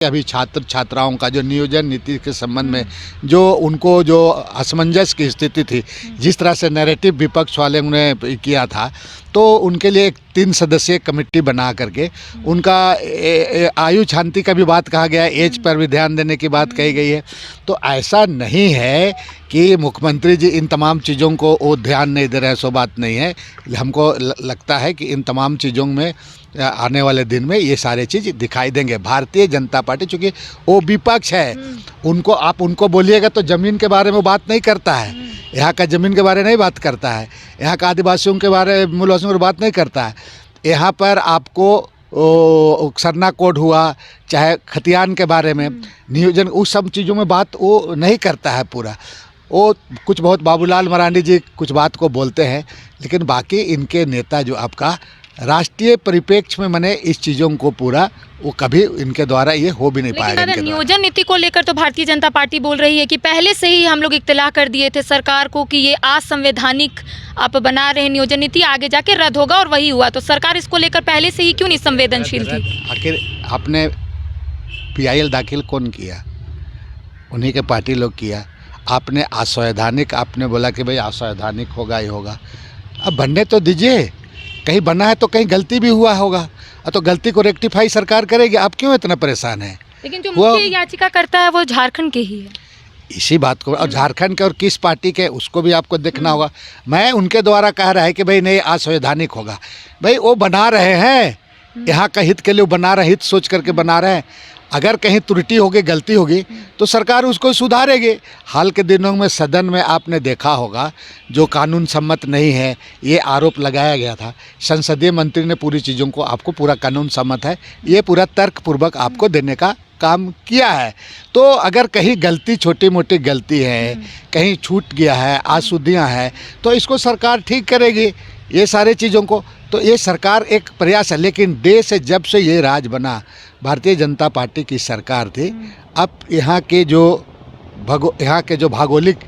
अभी छात्र छात्राओं का जो नियोजन नीति के संबंध में जो उनको जो असमंजस की स्थिति थी, जिस तरह से नैरेटिव विपक्ष वाले ने किया था, तो उनके लिए एक 3 सदस्यीय कमेटी बना करके उनका आयु शांति का भी बात कहा गया है, एज पर भी ध्यान देने की बात कही गई है। तो ऐसा नहीं है कि मुख्यमंत्री जी इन तमाम चीज़ों को वो ध्यान नहीं दे रहे हैं, सो बात नहीं है। हमको लगता है कि इन तमाम चीज़ों में आने वाले दिन में ये सारे चीज़ दिखाई देंगे। भारतीय जनता पार्टी चूँकि वो विपक्ष है, उनको आप उनको बोलिएगा तो ज़मीन के बारे में बात नहीं करता है, यहाँ का ज़मीन के बारे में नहीं बात करता है, यहाँ का आदिवासियों के बारे में मूलवासियों की बात नहीं करता है। यहाँ पर आपको सरना कोड हुआ, चाहे खतियान के बारे में नियोजन, उस सब चीज़ों में बात वो नहीं करता है पूरा। वो कुछ बहुत बाबूलाल मरांडी जी कुछ बात को बोलते हैं, लेकिन बाकी इनके नेता जो आपका राष्ट्रीय परिप्रेक्ष्य में मने इस चीज़ों को पूरा वो कभी इनके द्वारा ये हो भी नहीं पाएगा। लेकिन नियोजन नीति को लेकर तो भारतीय जनता पार्टी बोल रही है कि पहले से ही हम लोग इत्तला कर दिए थे सरकार को कि ये असंवैधानिक आप बना रहे हैं नियोजन नीति, आगे जाके रद्द होगा, और वही हुआ। तो सरकार इसको लेकर पहले से ही क्यों नहीं संवेदनशील थी? आखिर आपने PIL दाखिल कौन किया? उन्हीं के पार्टी लोग किया। आपने असंवैधानिक आपने बोला कि भाई असंवैधानिक होगा ही होगा, अब बनने तो दीजिए। कहीं बना है तो कहीं गलती भी हुआ होगा, तो गलती को रेक्टिफाई सरकार करेगी। आप क्यों इतना परेशान हैं? लेकिन जो मुख्य याचिका करता है वो झारखंड के ही है। इसी बात को, और झारखंड के और किस पार्टी के, उसको भी आपको देखना होगा। मैं उनके द्वारा कह रहा है कि भाई नहीं असंवैधानिक होगा, भाई वो बना रहे हैं, यहाँ का हित के लिए बना रहे, हित सोच करके बना रहे हैं। अगर कहीं त्रुटि होगी, गलती होगी तो सरकार उसको सुधारेगी। हाल के दिनों में सदन में आपने देखा होगा जो कानून सम्मत नहीं है, ये आरोप लगाया गया था। संसदीय मंत्री ने पूरी चीज़ों को आपको पूरा कानून सम्मत है, ये पूरा तर्कपूर्वक आपको देने का काम किया है। तो अगर कहीं गलती, छोटी मोटी गलती है, कहीं छूट गया है, आसुदियाँ हैं, तो इसको सरकार ठीक करेगी ये सारी चीज़ों को। तो ये सरकार एक प्रयास है, लेकिन देश से जब से ये राज बना, भारतीय जनता पार्टी की सरकार थी, अब यहाँ के जो भौगोलिक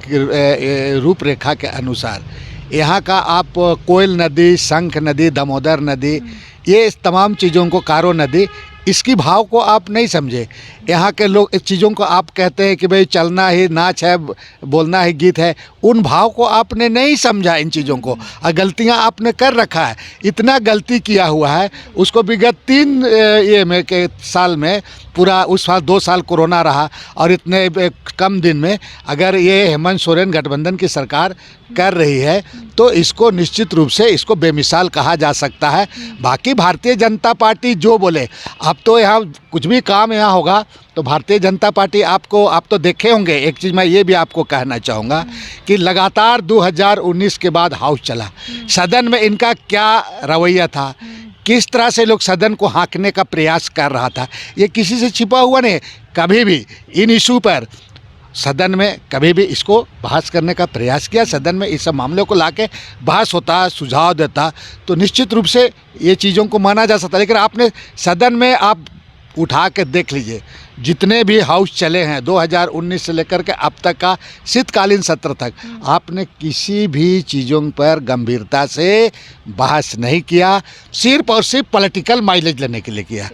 रूपरेखा के अनुसार यहाँ का आप कोयल नदी, शंख नदी, दामोदर नदी, ये तमाम चीज़ों को, कारो नदी, इसकी भाव को आप नहीं समझे। यहाँ के लोग इस चीज़ों को आप कहते हैं कि भाई चलना ही नाच है, बोलना ही गीत है, उन भाव को आपने नहीं समझा इन चीज़ों को, और गलतियाँ आपने कर रखा है। इतना गलती किया हुआ है, उसको विगत 3 साल में पूरा, उस साल 2 साल कोरोना रहा, और इतने कम दिन में अगर ये हेमंत सोरेन गठबंधन की सरकार कर रही है तो इसको निश्चित रूप से इसको बेमिसाल कहा जा सकता है। बाकी भारतीय जनता पार्टी जो बोले, अब तो यहाँ कुछ भी काम यहाँ होगा तो भारतीय जनता पार्टी आप तो देखे होंगे। एक चीज़ मैं ये भी आपको कहना चाहूँगा कि लगातार 2019 के बाद हाउस चला, सदन में इनका क्या रवैया था, किस तरह से लोग सदन को हाँकने का प्रयास कर रहा था, ये किसी से छिपा हुआ नहीं। कभी भी इन इशू पर सदन में कभी भी इसको बहस करने का प्रयास किया, सदन में इस सब मामलों को लाके बहस होता, सुझाव देता, तो निश्चित रूप से ये चीज़ों को माना जा सकता। लेकिन आपने सदन में आप उठा के देख लीजिए, जितने भी हाउस चले हैं 2019 से लेकर के अब तक का शीतकालीन सत्र तक, आपने किसी भी चीज़ों पर गंभीरता से बहस नहीं किया, सिर्फ और सिर्फ पॉलिटिकल माइलेज लेने के लिए किया।